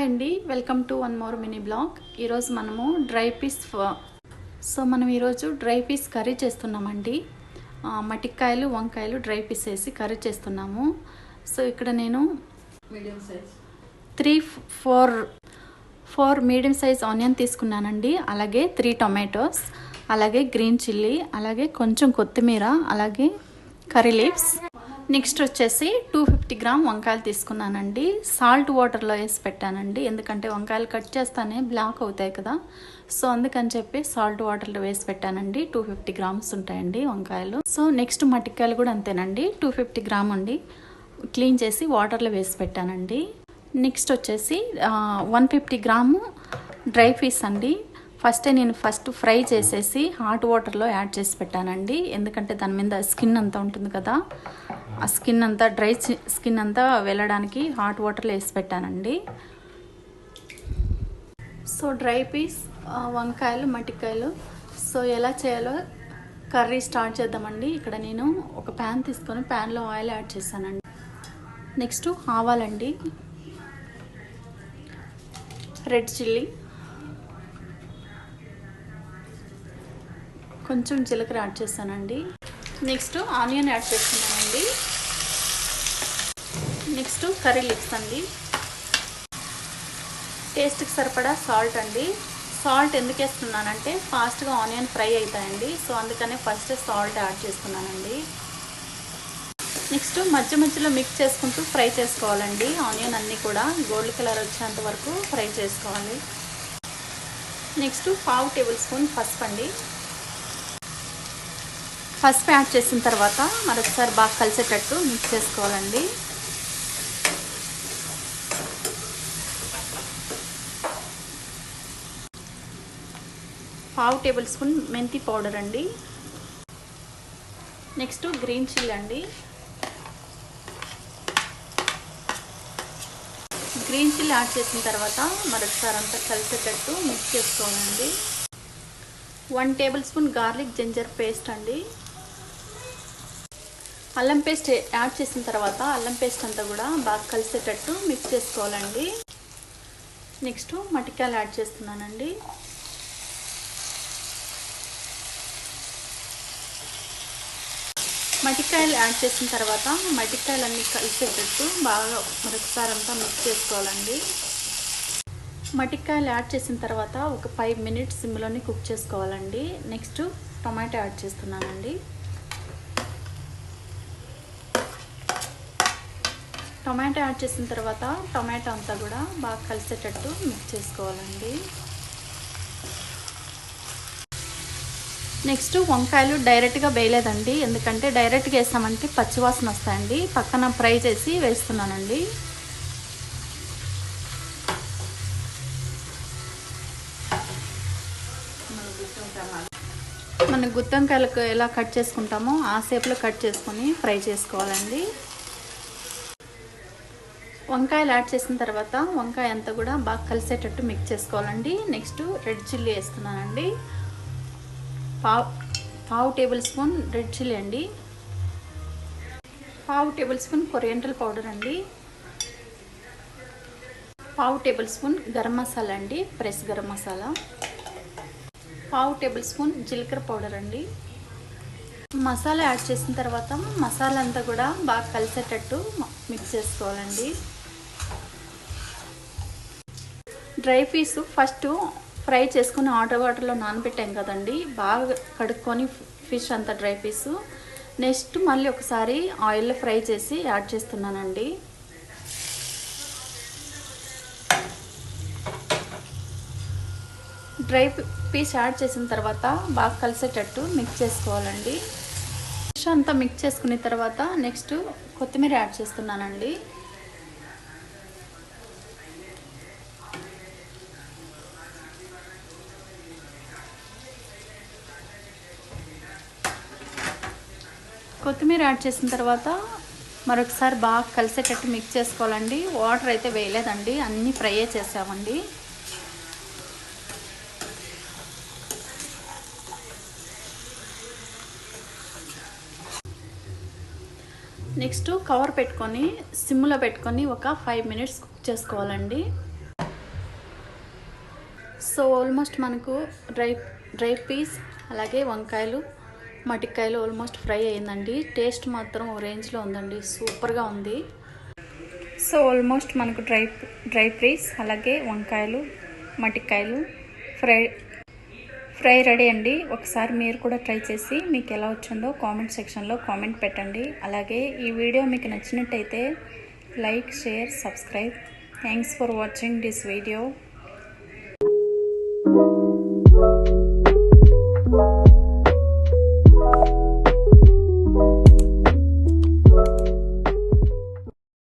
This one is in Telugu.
అండి, welcome to one more mini blog. ఈరోజు మనము డ్రై పీస్ కర్రీ చేస్తున్నామండి. మటిక్కాయలు వంకాయలు డ్రై పీస్ వేసి కర్రీ చేస్తున్నాము. సో ఇక్కడ నేను medium size 4 medium size onion తీసుకున్నానండి. అలాగే 3 టొమాటోస్, అలాగే గ్రీన్ చిల్లీ, అలాగే కొంచెం కొత్తిమీర, అలాగే కర్రీ లీవ్స్. నెక్స్ట్ వచ్చేసి 250 గ్రామ్ వంకాయలు తీసుకున్నానండి. సాల్ట్ వాటర్లో వేసి పెట్టానండి, ఎందుకంటే వంకాయలు కట్ చేస్తానే బ్లాక్ అవుతాయి కదా. సో అందుకని చెప్పి సాల్ట్ వాటర్లో వేసి పెట్టానండి. 250 గ్రామ్స్ ఉంటాయండి వంకాయలు. సో నెక్స్ట్ మటిక్కాయలు కూడా అంతేనండి, 250 గ్రామ్ అండి. క్లీన్ చేసి వాటర్లో వేసి పెట్టానండి. నెక్స్ట్ వచ్చేసి 150 గ్రాము డ్రై పీస్ అండి. ఫస్ట్ ఫ్రై చేసేసి హాట్ వాటర్లో యాడ్ చేసి పెట్టానండి, ఎందుకంటే దాని మీద స్కిన్ అంతా ఉంటుంది కదా, ఆ స్కిన్ అంతా డ్రై స్కిన్ అంతా వెళ్ళడానికి హాట్ వాటర్లో వేసి పెట్టానండి. సో డ్రై పీస్, వంకాయలు, మటికాయలు సో ఎలా చేయాలో కర్రీ స్టార్ట్ చేద్దామండి. ఇక్కడ నేను ఒక ప్యాన్ తీసుకొని ప్యాన్లో ఆయిల్ యాడ్ చేశానండి. నెక్స్ట్ ఆవాలండి, రెడ్ చిల్లీ, కొంచెం జీలకర్ర యాడ్ చేశానండి. నెక్స్ట్ ఆనియన్ యాడ్ చేస్తున్నానండి. నెక్స్ట్ కర్రీ లీవ్స్ అండి. టేస్ట్కి సరిపడా సాల్ట్ అండి. సాల్ట్ ఎందుకు వేస్తున్నానంటే ఫాస్ట్గా ఆనియన్ ఫ్రై అవుతాయండి, సో అందుకనే ఫస్ట్ సాల్ట్ యాడ్ చేస్తున్నానండి. నెక్స్ట్ మధ్యలో మిక్స్ చేసుకుంటూ ఫ్రై చేసుకోవాలండి. ఆనియన్ అన్నీ కూడా గోల్డ్ కలర్ వచ్చేంత వరకు ఫ్రై చేసుకోవాలి. నెక్స్ట్ 1/2 టేబుల్ స్పూన్ పసుపు అండి. పసుపు యాడ్ చేసిన తర్వాత మరొకసారి బాగా కలిసేటట్టు మిక్స్ చేసుకోవాలండి. పావు టేబుల్ స్పూన్ మెంతి పౌడర్ అండి. నెక్స్ట్ గ్రీన్ చిల్లీ అండి. గ్రీన్ చిల్లీ యాడ్ చేసిన తర్వాత మరొకసారి అంతా కలిసేటట్టు మిక్స్ చేసుకోవాలండి. 1 tablespoon garlic ginger paste అండి. అల్లం పేస్ట్ యాడ్ చేసిన తర్వాత అల్లం పేస్ట్ అంతా కూడా బాగా కలిసేటట్టు మిక్స్ చేసుకోవాలండి. నెక్స్ట్ మటికాయలు యాడ్ చేస్తున్నానండి. మటికాయలు యాడ్ చేసిన తర్వాత మటికాయలన్నీ కలిసేటట్టు బాగా మరొకసారి అంతా మిక్స్ చేసుకోవాలండి. మటికాయలు యాడ్ చేసిన తర్వాత ఒక 5 మినిట్స్ సిమ్లోనే కుక్ చేసుకోవాలండి. నెక్స్ట్ టొమాటో యాడ్ చేస్తున్నానండి. టొమాటో యాడ్ చేసిన తర్వాత టొమాటో అంతా కూడా బాగా కలిసేటట్టు మిక్స్ చేసుకోవాలండి. నెక్స్ట్ వంకాయలు డైరెక్ట్గా వేయలేదండి, ఎందుకంటే డైరెక్ట్గా వేసామంటే పచ్చివాసన వస్తాయండి. పక్కన ఫ్రై చేసి వేస్తున్నానండి. మన గుత్తొంకాయలకు ఎలా కట్ చేసుకుంటామో ఆ షేప్లో కట్ చేసుకొని ఫ్రై చేసుకోవాలండి. వంకాయలు యాడ్ చేసిన తర్వాత వంకాయ అంతా కూడా బాగా కలిసేటట్టు మిక్స్ చేసుకోవాలండి. నెక్స్ట్ రెడ్ చిల్లీ వేస్తున్నానండి. పావు టేబుల్ స్పూన్ రెడ్ చిల్లీ అండి. పావు టేబుల్ స్పూన్ కొరియాండర్ పౌడర్ అండి. పావు టేబుల్ స్పూన్ గరం మసాలా అండి, ఫ్రెష్ గరం మసాలా. పావు టేబుల్ స్పూన్ జీలకర్ర పౌడర్ అండి. మసాలా యాడ్ చేసిన తర్వాత మసాలా అంతా కూడా బాగా కలిసేటట్టు మిక్స్ చేసుకోవాలండి. డ్రై పీస్ ఫస్ట్ ఫ్రై చేసుకుని వాటర్లో నానబెట్టాం కదండి, బాగా కడుక్కొని ఫిష్ అంతా డ్రై పీసు. నెక్స్ట్ మళ్ళీ ఒకసారి ఆయిల్లో ఫ్రై చేసి యాడ్ చేస్తున్నానండి. డ్రై పీస్ యాడ్ చేసిన తర్వాత బాగా కలిసేటట్టు మిక్స్ చేసుకోవాలండి. ఫిష్ అంతా మిక్స్ చేసుకున్న తర్వాత నెక్స్ట్ కొత్తిమీర యాడ్ చేస్తున్నానండి. కొత్తిమీర యాడ్ చేసిన తర్వాత మరొకసారి బాగా కలిసేటట్టు మిక్స్ చేసుకోవాలండి. వాటర్ అయితే వేయలేదండి, అన్నీ ఫ్రై చేసామండి. నెక్స్ట్ కవర్ పెట్టుకొని సిమ్లో పెట్టుకొని ఒక 5 మినిట్స్ కుక్ చేసుకోవాలండి. సో ఆల్మోస్ట్ మనకు డ్రై పీస్ అలాగే వంకాయలు మటికాయలు ఆల్మోస్ట్ ఫ్రై అయిందండి. టేస్ట్ మాత్రం రేంజ్లో ఉందండి, సూపర్గా ఉంది. సో ఆల్మోస్ట్ మనకు డ్రై పీస్ అలాగే వంకాయలు మటికాయలు ఫ్రై రెడీ అండి. ఒకసారి మీరు కూడా ట్రై చేసి మీకు ఎలా వచ్చిందో కామెంట్ సెక్షన్లో కామెంట్ పెట్టండి. అలాగే ఈ వీడియో మీకు నచ్చినట్టయితే like, share, subscribe. Thanks for watching this video.